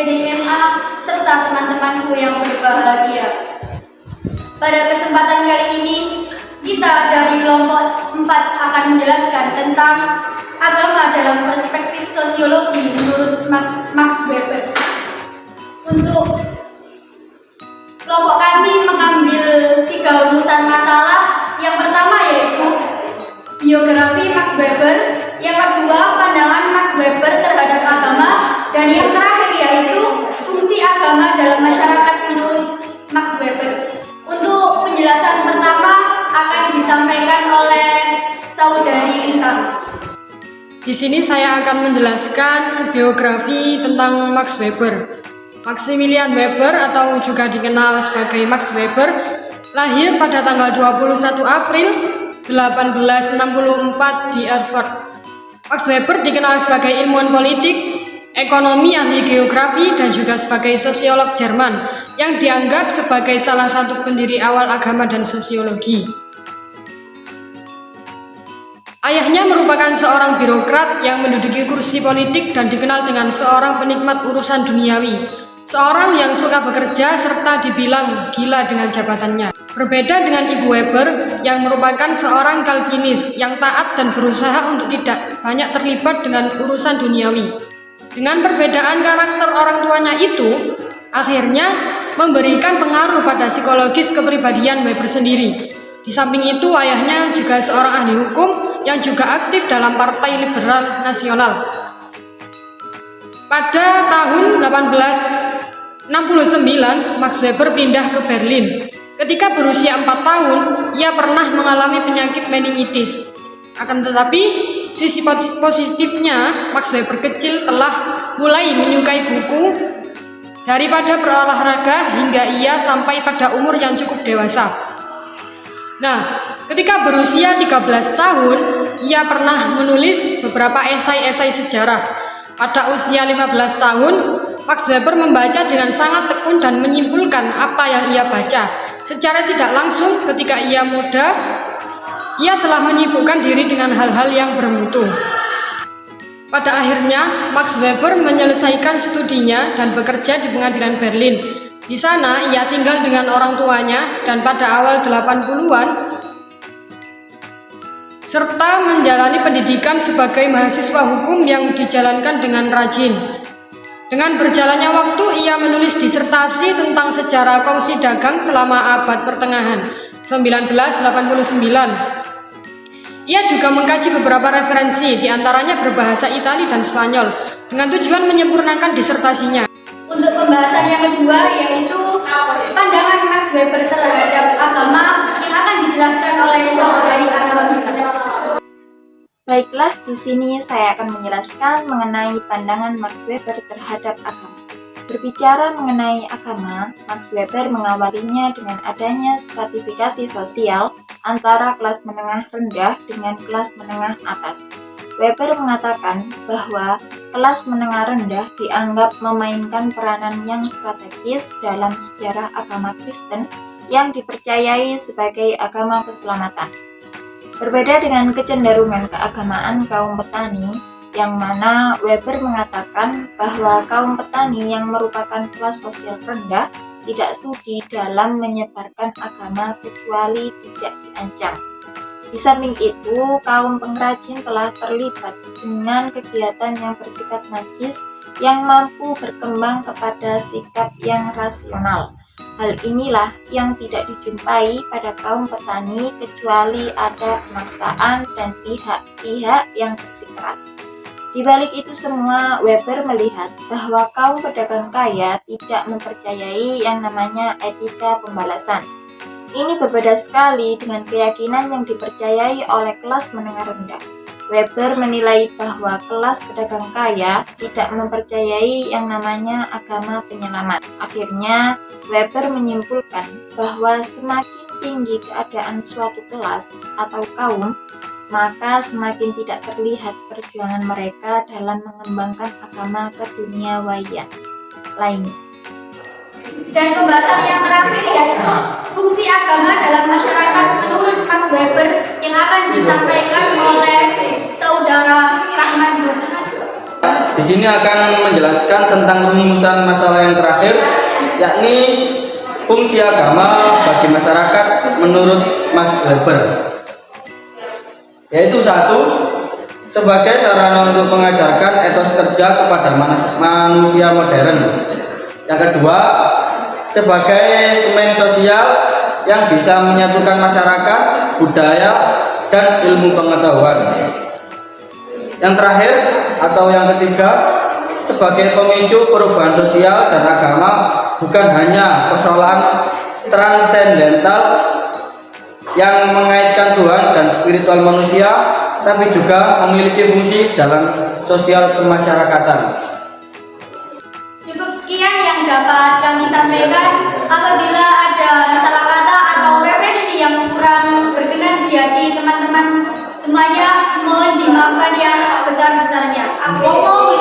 SBDMA, serta teman-temanku yang berbahagia. Pada kesempatan kali ini, kita dari kelompok 4 akan menjelaskan tentang agama dalam perspektif sosiologi menurut Max Weber. Untuk kelompok kami mengambil 3 rumusan masalah. Yang pertama yaitu biografi Max Weber, yang kedua pandangan Max Weber terhadap agama, dan yang terakhir yaitu fungsi agama dalam masyarakat menurut Max Weber. Untuk penjelasan pertama akan disampaikan oleh Saudari Lintang. Di sini saya akan menjelaskan biografi tentang Max Weber. Maximilian Weber atau juga dikenal sebagai Max Weber lahir pada tanggal 21 April 1864 di Erfurt. Max Weber dikenal sebagai ilmuwan politik, ekonomi, ahli geografi, dan juga sebagai sosiolog Jerman yang dianggap sebagai salah satu pendiri awal agama dan sosiologi. Ayahnya merupakan seorang birokrat yang menduduki kursi politik dan dikenal dengan seorang penikmat urusan duniawi, seorang yang suka bekerja serta dibilang gila dengan jabatannya. Berbeda dengan Ibu Weber yang merupakan seorang Calvinis yang taat dan berusaha untuk tidak banyak terlibat dengan urusan duniawi. Dengan perbedaan karakter orang tuanya itu, akhirnya memberikan pengaruh pada psikologis kepribadian Weber sendiri. Di samping itu, ayahnya juga seorang ahli hukum yang juga aktif dalam Partai Liberal Nasional. Pada tahun 1869, Max Weber pindah ke Berlin. Ketika berusia 4 tahun, ia pernah mengalami penyakit meningitis. Akan tetapi, sisi positifnya, Max Weber kecil telah mulai menyukai buku daripada berolahraga hingga ia sampai pada umur yang cukup dewasa. Nah, ketika berusia 13 tahun, ia pernah menulis beberapa esai-esai sejarah. Pada usia 15 tahun, Max Weber membaca dengan sangat tekun dan menyimpulkan apa yang ia baca. Secara tidak langsung, ketika ia muda, ia telah menyibukkan diri dengan hal-hal yang bermutu. Pada akhirnya, Max Weber menyelesaikan studinya dan bekerja di pengadilan Berlin. Di sana, ia tinggal dengan orang tuanya dan pada awal 80-an, serta menjalani pendidikan sebagai mahasiswa hukum yang dijalankan dengan rajin. Dengan berjalannya waktu, ia menulis disertasi tentang sejarah kongsi dagang selama abad pertengahan 1989. Ia juga mengkaji beberapa referensi, diantaranya berbahasa Italia dan Spanyol, dengan tujuan menyempurnakan disertasinya. Untuk pembahasan yang kedua yaitu pandangan Max Weber terhadap agama, yang akan dijelaskan oleh Saudari Anwar. Baiklah, di sini saya akan menjelaskan mengenai pandangan Max Weber terhadap agama. Berbicara mengenai agama, Max Weber mengawalinya dengan adanya stratifikasi sosial antara kelas menengah rendah dengan kelas menengah atas. Weber mengatakan bahwa kelas menengah rendah dianggap memainkan peranan yang strategis dalam sejarah agama Kristen yang dipercayai sebagai agama keselamatan. Berbeda dengan kecenderungan keagamaan kaum petani, yang mana Weber mengatakan bahwa kaum petani yang merupakan kelas sosial rendah tidak sudi dalam menyebarkan agama kecuali tidak diancam. Di samping itu, kaum pengrajin telah terlibat dengan kegiatan yang bersifat najis yang mampu berkembang kepada sikap yang rasional. Hal inilah yang tidak dijumpai pada kaum petani kecuali ada pemaksaan dan pihak-pihak yang bersikeras. Di balik itu semua, Weber melihat bahwa kaum pedagang kaya tidak mempercayai yang namanya etika pembalasan. Ini berbeda sekali dengan keyakinan yang dipercayai oleh kelas menengah rendah. Weber menilai bahwa kelas pedagang kaya tidak mempercayai yang namanya agama penyelamat. Akhirnya, Weber menyimpulkan bahwa semakin tinggi keadaan suatu kelas atau kaum, maka semakin tidak terlihat perjuangan mereka dalam mengembangkan agama keduniawaian lainnya. Dan pembahasan yang terakhir yaitu fungsi agama dalam masyarakat menurut Max Weber, yang akan disampaikan oleh Saudara Rahman Nur. Di sini akan menjelaskan tentang rumusan masalah yang terakhir, yakni fungsi agama bagi masyarakat menurut Max Weber. Yaitu satu, sebagai sarana untuk mengajarkan etos kerja kepada manusia modern. Yang kedua, sebagai semen sosial yang bisa menyatukan masyarakat, budaya, dan ilmu pengetahuan. Yang terakhir atau yang ketiga, sebagai pemicu perubahan sosial dan agama, bukan hanya persoalan transendental yang mengaitkan Tuhan dan spiritual manusia, tapi juga memiliki fungsi dalam sosial kemasyarakatan. Cukup sekian yang dapat kami sampaikan. Apabila ada salah kata atau referensi yang kurang berkenan di hati teman-teman semuanya, mohon dimaafkan yang sebesar-besarnya. Wallahu